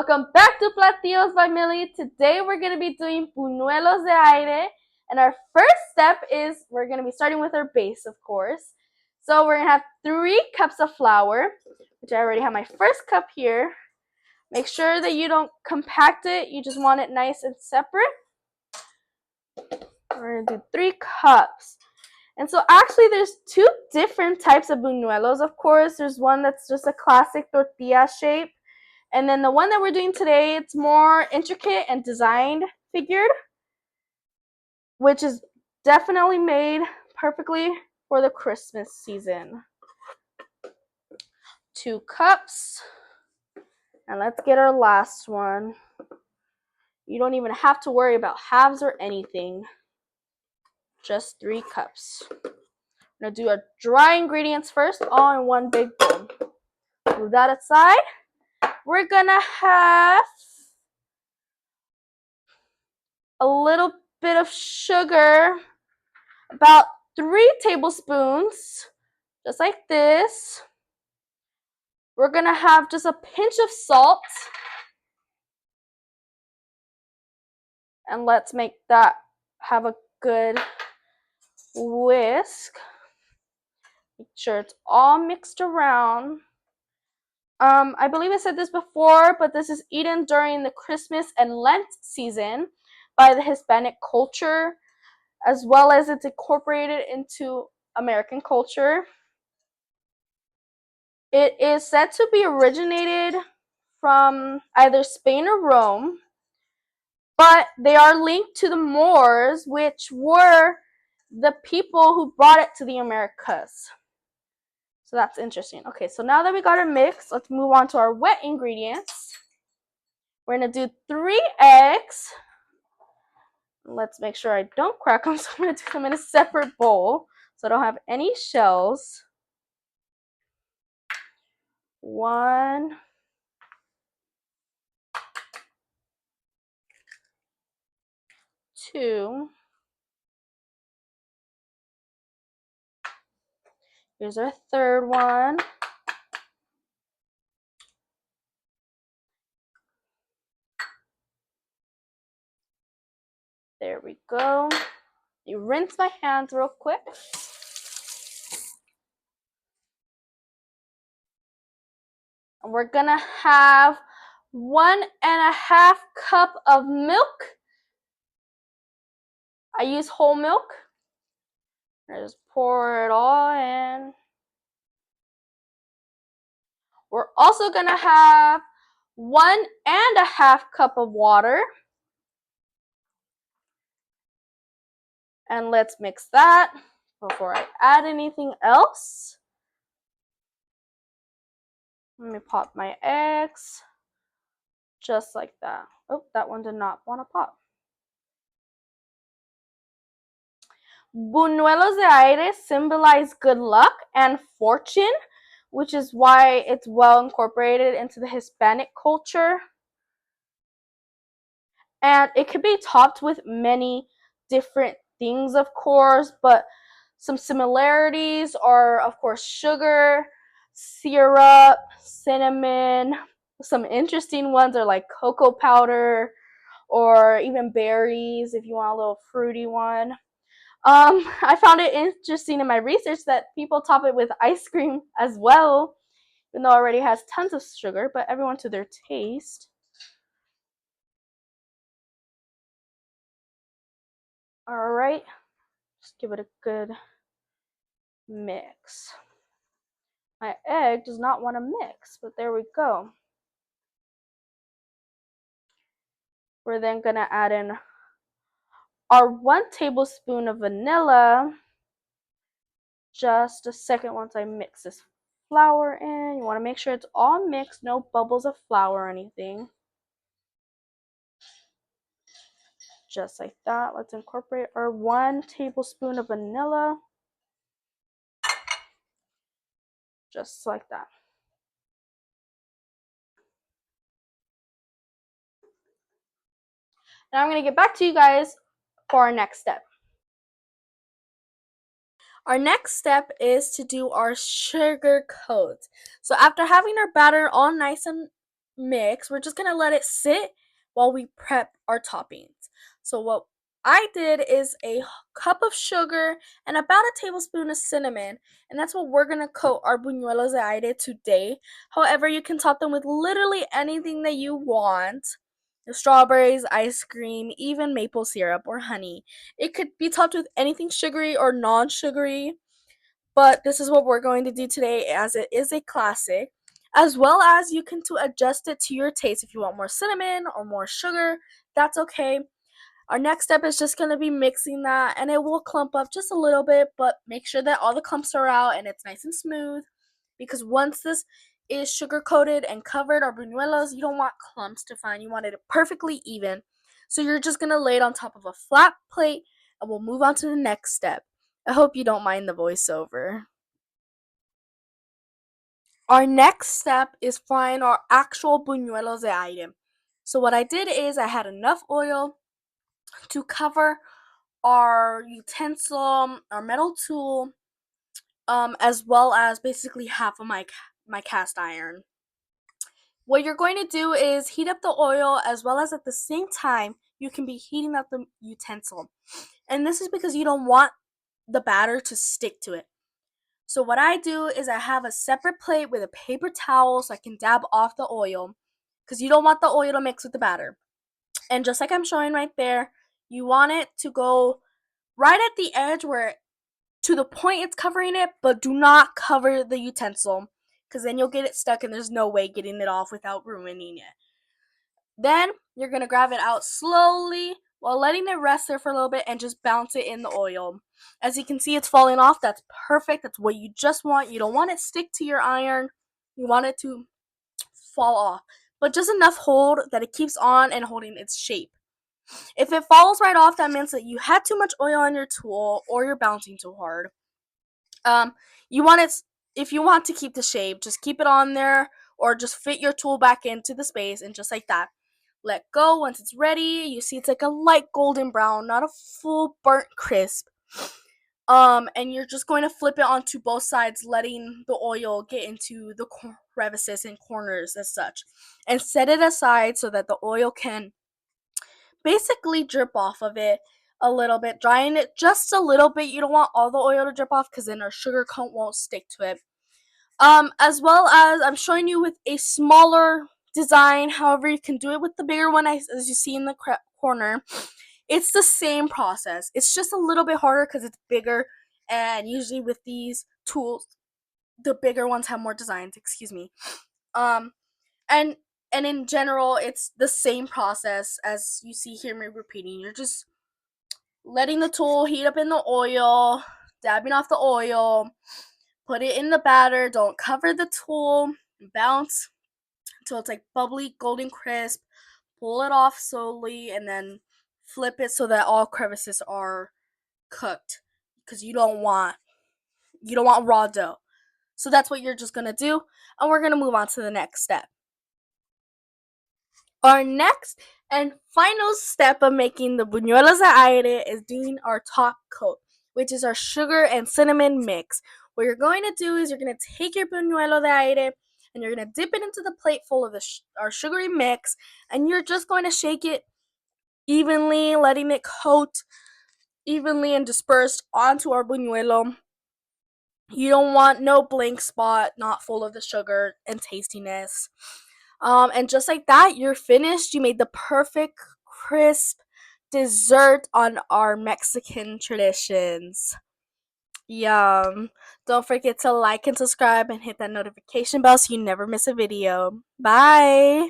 Welcome back to Platillos by Millie. Today we're going to be doing Buñuelos De Aire. And our first step is we're going to be starting with our base, of course. So we're going to have 3 cups of flour, which I already have my first cup here. Make sure that you don't compact it. You just want it nice and separate. We're going to do 3 cups. And so actually there's 2 different types of buñuelos, of course. There's one that's just a classic tortilla shape. And then the one that we're doing today, it's more intricate and designed figured, which is definitely made perfectly for the Christmas season. 2 cups. And let's get our last one. You don't even have to worry about halves or anything. Just 3 cups. I'm going to do our dry ingredients first, all in one big bowl. Move that aside. We're going to have a little bit of sugar, about 3 tablespoons, just like this. We're going to have just a pinch of salt. And let's make that have a good whisk. Make sure it's all mixed around. I believe I said this before, but this is eaten during the Christmas and Lent season by the Hispanic culture, as well as it's incorporated into American culture. It is said to be originated from either Spain or Rome, but they are linked to the Moors, which were the people who brought it to the Americas. So that's interesting. Okay, so now that we got our mix, let's move on to our wet ingredients. We're going to do 3 eggs. Let's make sure I don't crack them, so I'm going to do them in a separate bowl so I don't have any shells. 1, 2. Here's our third one. There we go. You rinse my hands real quick. And we're gonna have 1.5 cup of milk. I use whole milk. I just pour it all in. We're also gonna have 1.5 cup of water. And let's mix that before I add anything else. Let me pop my eggs. Just like that. Oh, that one did not want to pop. Buñuelos de Aire symbolize good luck and fortune, which is why it's well incorporated into the Hispanic culture. And it could be topped with many different things, of course, but some similarities are, of course, sugar, syrup, cinnamon. Some interesting ones are like cocoa powder or even berries if you want a little fruity one. I found it interesting in my research that people top it with ice cream as well, even though it already has tons of sugar, but everyone to their taste. All right, just give it a good mix. My egg does not want to mix, but there we go. We're then going to add in our 1 tablespoon of vanilla. Just a second once I mix this flour in. You want to make sure it's all mixed, no bubbles of flour or anything. Just like that. Let's incorporate our 1 tablespoon of vanilla. Just like that. Now I'm going to get back to you guys for our next step. Our next step is to do our sugar coat. So after having our batter all nice and mix, we're just gonna let it sit while we prep our toppings. So what I did is a cup of sugar and about a tablespoon of cinnamon, and that's what we're gonna coat our buñuelos de aire today. However, you can top them with literally anything that you want. Strawberries, ice cream, even maple syrup or honey. It could be topped with anything sugary or non-sugary, but this is what we're going to do today as it is a classic, as well as you can to adjust it to your taste. If you want more cinnamon or more sugar, that's okay. Our next step is just going to be mixing that, and it will clump up just a little bit, but make sure that all the clumps are out and it's nice and smooth, because once this is sugar coated and covered, our buñuelos, you don't want clumps to find. You want it perfectly even. So you're just going to lay it on top of a flat plate, and we'll move on to the next step. I hope you don't mind the voiceover. Our next step is frying our actual buñuelos de aire. So what I did is I had enough oil to cover our utensil, our metal tool, as well as basically half of my cast iron. What you're going to do is heat up the oil, as well as at the same time you can be heating up the utensil. And this is because you don't want the batter to stick to it. So what I do is I have a separate plate with a paper towel so I can dab off the oil, because you don't want the oil to mix with the batter. And just like I'm showing right there, you want it to go right at the edge where to the point it's covering it, but do not cover the utensil, because then you'll get it stuck and there's no way getting it off without ruining it. Then you're going to grab it out slowly while letting it rest there for a little bit and just bounce it in the oil. As you can see, it's falling off. That's perfect. That's what you just want. You don't want it stick to your iron. You want it to fall off, but just enough hold that it keeps on and holding its shape. If it falls right off, that means that you had too much oil on your tool or you're bouncing too hard. You want it, if you want to keep the shape, just keep it on there or just fit your tool back into the space, and just like that, let go. Once it's ready, you see it's like a light golden brown, not a full burnt crisp. And you're just going to flip it onto both sides, letting the oil get into the crevices and corners as such, and set it aside so that the oil can basically drip off of it a little bit, drying it just a little bit. You don't want all the oil to drip off, because then our sugar coat won't stick to it. As well as I'm showing you with a smaller design. However, you can do it with the bigger one, as you see in the corner. It's the same process. It's just a little bit harder because it's bigger, and usually with these tools, the bigger ones have more designs. Excuse me. Um, and and in general, it's the same process as you see here me repeating. You're just letting the tool heat up in the oil, dabbing off the oil, put it in the batter. Don't cover the tool. Bounce until it's like bubbly, golden crisp. Pull it off slowly, and then flip it so that all crevices are cooked, because you don't want raw dough. So that's what you're just gonna do, and we're gonna move on to the next step. Our next and final step of making the buñuelos de aire is doing our top coat, which is our sugar and cinnamon mix. What you're going to do is you're going to take your buñuelo de aire and you're going to dip it into the plate full of our sugary mix, and you're just going to shake it evenly, letting it coat evenly and dispersed onto our buñuelo. You don't want no blank spot, not full of the sugar and tastiness. And just like that, you're finished. You made the perfect, crisp dessert on our Mexican traditions. Yum. Don't forget to like and subscribe and hit that notification bell so you never miss a video. Bye.